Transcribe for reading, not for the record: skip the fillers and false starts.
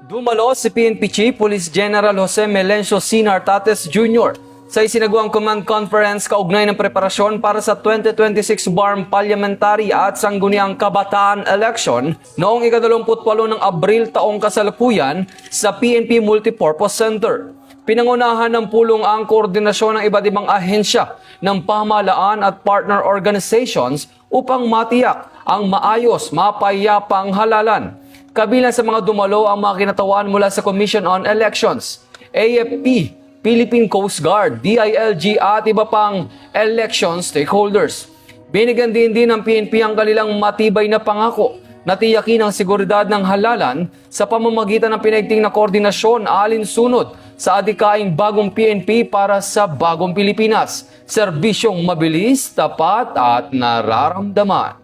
Dumalo si PNP Chief Police General Jose Melencio C. Nartates Jr. sa isinagawang command conference kaugnay ng preparasyon para sa 2026 BARM Parliamentary at Sangguniang Kabataan Election noong ika-28 ng Abril taong kasalukuyan sa PNP Multipurpose Center. Pinangunahan ng pulong ang koordinasyon ng iba't ibang ahensya ng pamahalaan at partner organizations upang matiyak ang maayos, mapayapang halalan. Kabilang sa mga dumalo ang mga kinatawan mula sa Commission on Elections, AFP, Philippine Coast Guard, DILG at iba pang election stakeholders. Binigyan din ng PNP ang kanilang matibay na pangako na tiyakin ang seguridad ng halalan sa pamamagitan ng pinaigting na koordinasyon alinsunod sa adikaing bagong PNP para sa bagong Pilipinas. Serbisyong mabilis, tapat at nararamdaman.